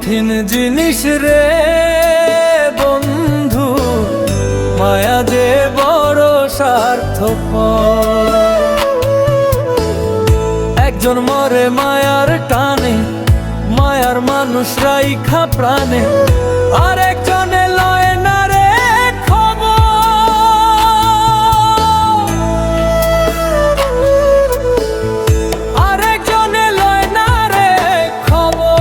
কঠিন জিনিস রে বন্ধু, মায়া যে বড় স্বার্থপর। একজন মরে মায়ার টানে, মায়ার মানুষ রাইখা প্রাণে, আর একজনে লয় না রে খবর। আর একজনে লয় না রে খবর।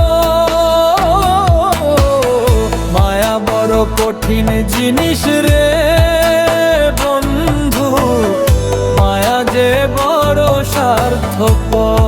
মায়া বড় কঠিন জিনিস রে বন্ধু, মায়া যে বড় স্বার্থপর।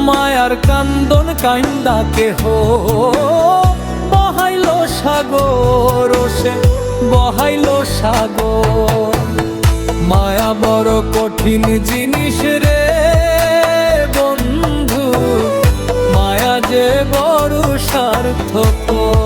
মায়ার কান্দন কাইন্দা কেহ বহাইল সাগর, সে বহাইল সাগর। মায়া বড় কঠিন জিনিস রে বন্ধু, মায়া যে বড় স্বার্থপর।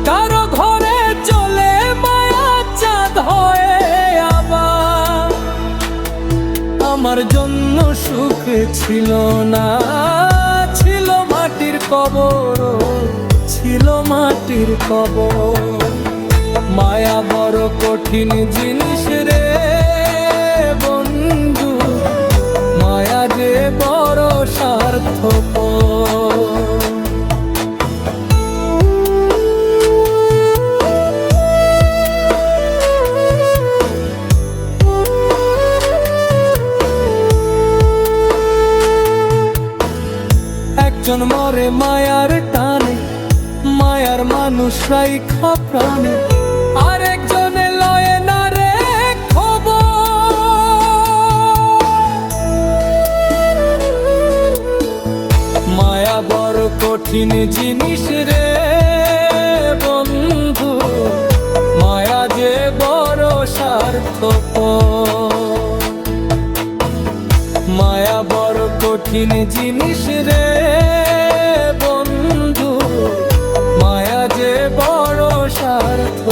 কারো ঘরে চলে মায়া চাঁদ হয়ে আবার। আমার জন্য সুখ ছিল না, ছিল মাটির কবর, ছিল মাটির কবর। মায়া বড় কঠিন জিনিস রে বন্ধু, মায়া যে বড় স্বার্থপর। একজন মরে মায়ার টানে, মায়ার মানুষ রাইখা প্রাণে, আর একজনে লয় না রে খবর। মায়া বড় কঠিন জিনিস রে বন্ধু, মায়া যে বড় স্বার্থপর। মায়া বড় কঠিন জিনিস রে বন্ধু, মায়া যে বড় স্বার্থপর।